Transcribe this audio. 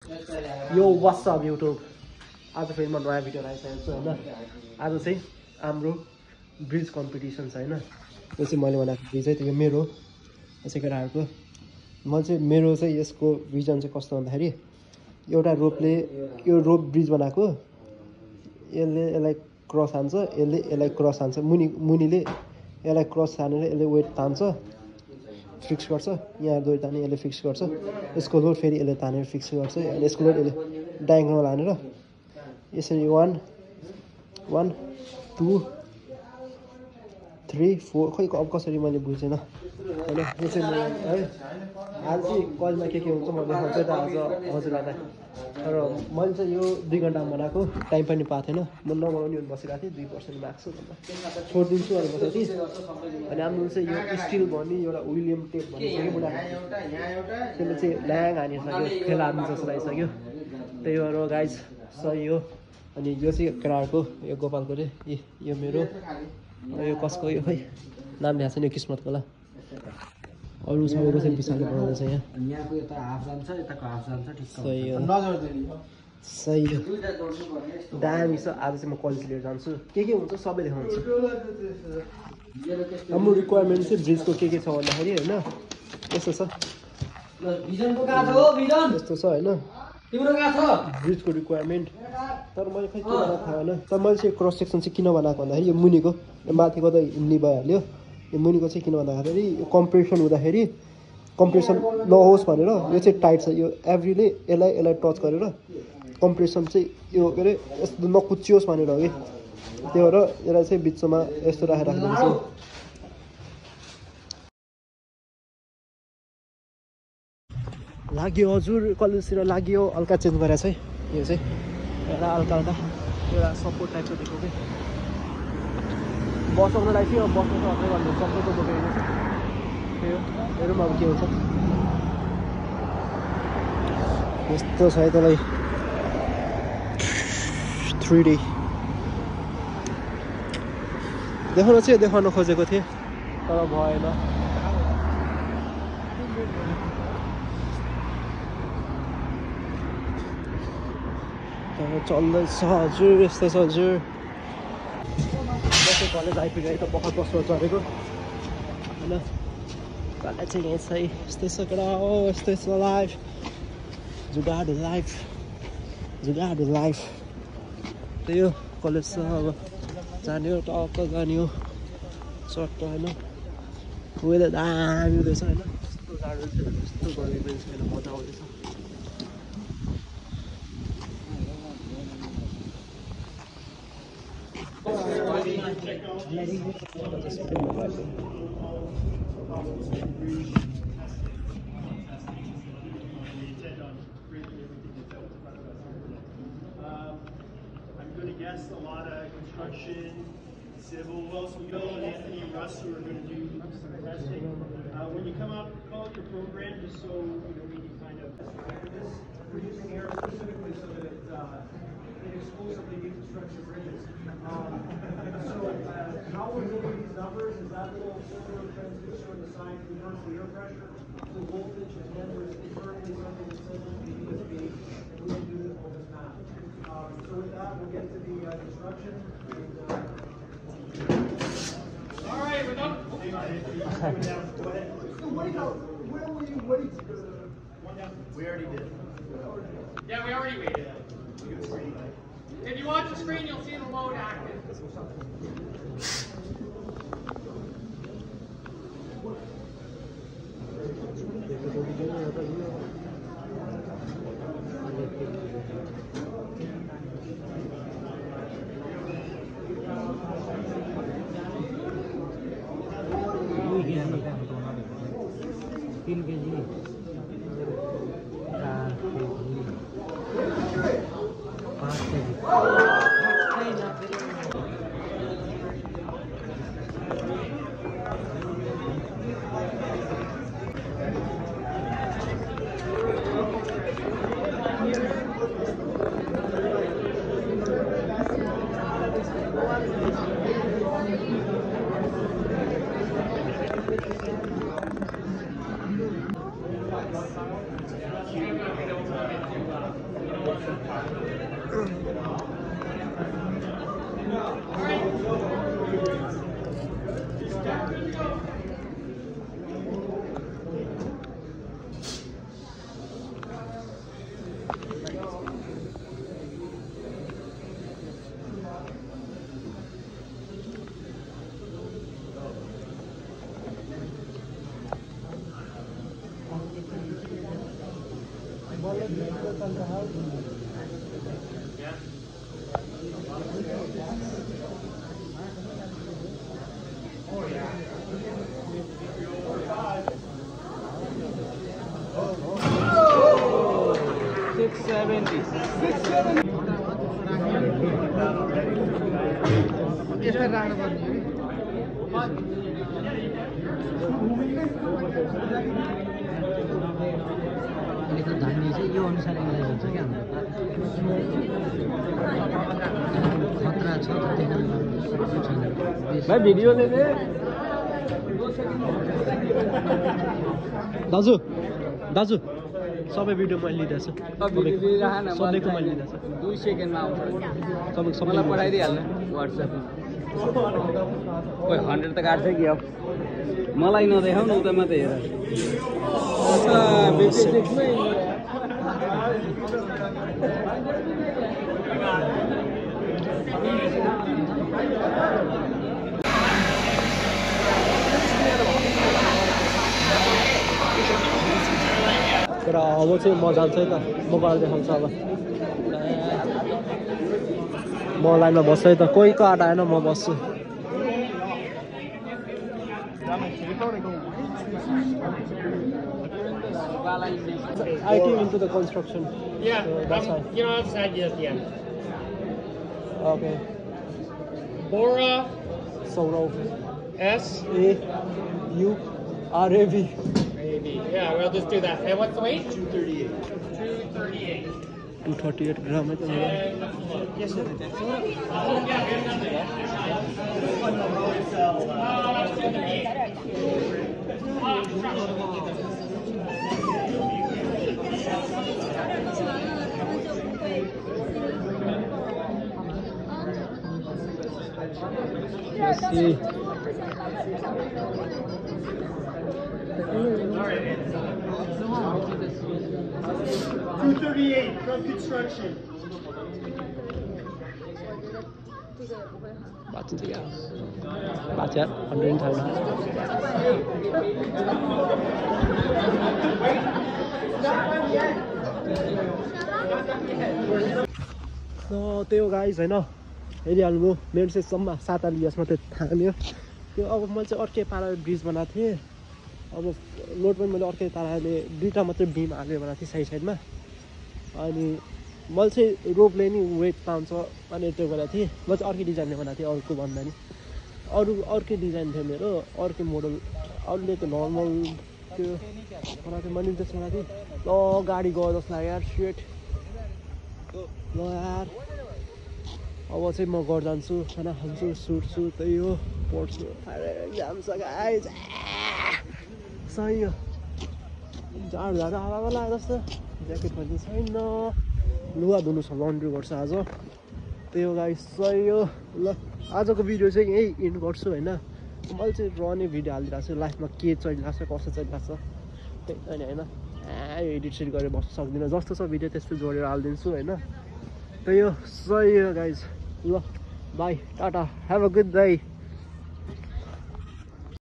यो WhatsApp YouTube आज फेरि म नयाँ भिडियो आइसकेको छु होइन। आज चाहिँ हाम्रो ब्रिज कम्पिटिसन छ होइन। यो चाहिँ मैले बनाएको ब्रिज है, यो मेरो यसै केटाहरूको। म चाहिँ मेरो चाहिँ यसको भिजन चाहिँ कस्तो भन्दाखेरि एउटा रोपले यो रोप ब्रिज बनाएको, यसलाई क्रस हान्छ, यसलाई क्रस हान्छ, मुनिले यसलाई क्रस हानेर यसले वेट तान्छ, फिक्स गर्छ, यहाँ दोरी ताने यसले फिक्स गर्छ, यसको लोड फेरि यसले तानेर फिक्स गर्छ, अनि यसको लोड यसले डायगोनल हानेर यसरी 1 1 2 3 4 खै अब कसरी मैले बुझेन होइन। यो चाहिँ है आज चाहिँ कलेजमा के हुन्छ म देखाउँछु त आज हजुरहरूलाई। तर मैले चाहिँ यो 2 घन्टामा बनाएको, टाइम पनि पाएको थिएन, म नबनाउने भने बसिरहेको थिएँ, 2% मार्क्स हो भन्दा छोडिदिन्छु अनि बसेको थिएँ। अनि हाम्रो चाहिँ यो स्टिल भन्ने एउटा विलियम टेप भन्ने छ कि बुढा, त्यसले चाहिँ ल्याङ हानिसक्यो, खेला हान्नु जस्तो लागिसक्यो। त्यही भएर गाइज सही हो। अनि यो चाहिँ केटाहरूको, यो गोपालको रे, यो मेरो, यो कसको, यो खै नाम ल्याएको छैन, यो किस्मतको होला। अरू सबैको चाहिँ विशालले बनाउँदैछ यहाँ। यहाँको यता हाफ जान्छ, यताको हाफ जान्छ, ठिक छ। सही हो, सही हो, दामी छ। आज चाहिँ म कलेज लिएर जान्छु, के हुन्छ सबै देखाउँछु। हाम्रो रिक्वायरमेन्ट चाहिँ ब्रिजको के छ भन्दाखेरि होइन, यस्तो छ, यस्तो छ होइन ब्रिजको रिक्वायरमेन्ट। तर मैले खै के बनाएको थाहा होइन। तर मैले चाहिँ क्रस सेक्सन चाहिँ किन बनाएको भन्दाखेरि यो मुनिको, यो माथिको त हिँड्ने भइहाल्यो, यो मुनिको चाहिँ किन भन्दाखेरि यो कम्प्रेसन हुँदाखेरि कम्प्रेसन नहोस् भनेर यो चाहिँ टाइट छ। यो एभ्रीले यसलाई टच गरेर कम्प्रेसन चाहिँ यो के अरे यस्तो नकुच्चियोस् भनेर हो कि, त्यही भएर यसलाई चाहिँ बिचमा यस्तो राखेर राखिदिएको छु। लाग्यो हजुर, कलेजतिर लाग्यो, हल्का चेन्ज गरेको छ है। यो चाहिँ एउटा हल्का एउटा सपोर्ट टाइपको दिएको कि बसाउनलाई थियो, बस्नु त अर्कै भन्नु सपोर्टको बोकेको छ। त्यही हो, हेरौँ अब के हुन्छ। यस्तो छ है त्यसलाई 3D देखाउन खोजेको थिएँ तर भएन। चल्दैछ हजुर, यस्तो छ हजुर। बसेँ कलेज आइपुगेँ त भर्खर बसमा चढेको होइन। कलेज चाहिँ यहीँ छ है, यस्तै छ केटा हो, यस्तै छ लाइफ, जुगाडु लाइफ। त्यही हो, कलेज छ अब जाने हो, टक्क जाने हो चट्ट होइन। वेदर दामी हुँदैछ होइन, यस्तो जाडो छैन, यस्तो गर्मी पनि छैन, मजा आउँदैछ। I'm going to guess a lot of construction, civil. Who else we go? And Anthony and Russ, who are going to do testing. When you come up, call it your program, just so we can kind of this. We're using air specifically so that it exclusively deconstructs your bridges. How we're doing these numbers is that little silver transducer on the side converts the air pressure to voltage, and then there's internally something that says it's the USB, and we can do this on this map. So with that, we'll get to the construction. All right, we're done. Go ahead. Where were you waiting? One down. We already did. Yeah, we already waited. If you watch the screen, you'll see the load active. धान्य चाहिँ यो अनुसार analyse हुन्छ क्या खतरा छ भाइ video ले दाजु दाजु सबै भिडियो मैले लिइरहेछु सबैको मैले लिइरहेछु 2 सेकेन्डमा आउँछ सबैको सबैलाई पठाइदिइहाल्नु WhatsApp ओइ 100 त काट्छ कि अब मलाई नदेखाउ न उता मात्रै हेर तर अब चाहिँ म जान्छ है त म गएर देखाउँछु अब म लाइनमा बस्छु है त कोही कार्ड आएन म बस्छु I came into the construction. Yeah, so that's why. you know, outside you at the end. Okay. Bora Saurav. S-A-U-R-A-V. Yeah, we'll just do that. And what's the weight? 238. 238 gram. Yes, sir. Let's see. $238 from construction. Baca dia. Baca 130. त्यो guys हैन हेरिहाल्नु मेरो चाहिँ सम्म 47 मात्रै थाम्यो त्यो अब मैले चाहिँ अर्कै पाराले ब्रिज बनाएको थिएँ अब लोड पनि मैले अर्कै पाराले दुईटा मात्रै बिम हालेर बनाएको थिएँ साइडमा अनि मैले चाहिँ रोपले नि वेट पाउँछ अनि त्यो गरेको थिएँ म चाहिँ अर्कै डिजाइनले बनाएको थिएँ अरूको भन्दा नि अर्कै डिजाइन थियो मेरो अर्कै मोडल अरूले त नर्मल त्यो बनाएको थिएँ मैले त्यसमा थिएँ ल गाडी गयो जस्तो लाग्यो यार सेट ल यार अब चाहिँ म घर जान्छु खाना खान्छु सुत्छु त्यही हो पढ्छु एक्जाम छ गाइस सही हो जाडो जाडो हावा लाग्यो जस्तो ज्याकेट पनि छैन लुगा धुनु छ लन्ड्री गर्छु आज त्यही हो गाइस सही हो ल आजको भिडियो चाहिँ यही इन्ड गर्छु होइन मैले चाहिँ रहने भिडियो हालिदिरहेको छु लाइफमा के चलिरहेको छ कसो चलिरहेको छ त्यही पनि होइन एडिट सेट गरेर बस्नु सक्दिनँ जस्तो छ भिडियो त्यस्तो जोडेर हालिदिन्छु होइन त्यही हो सही हो गाइस ल by Tata have a good day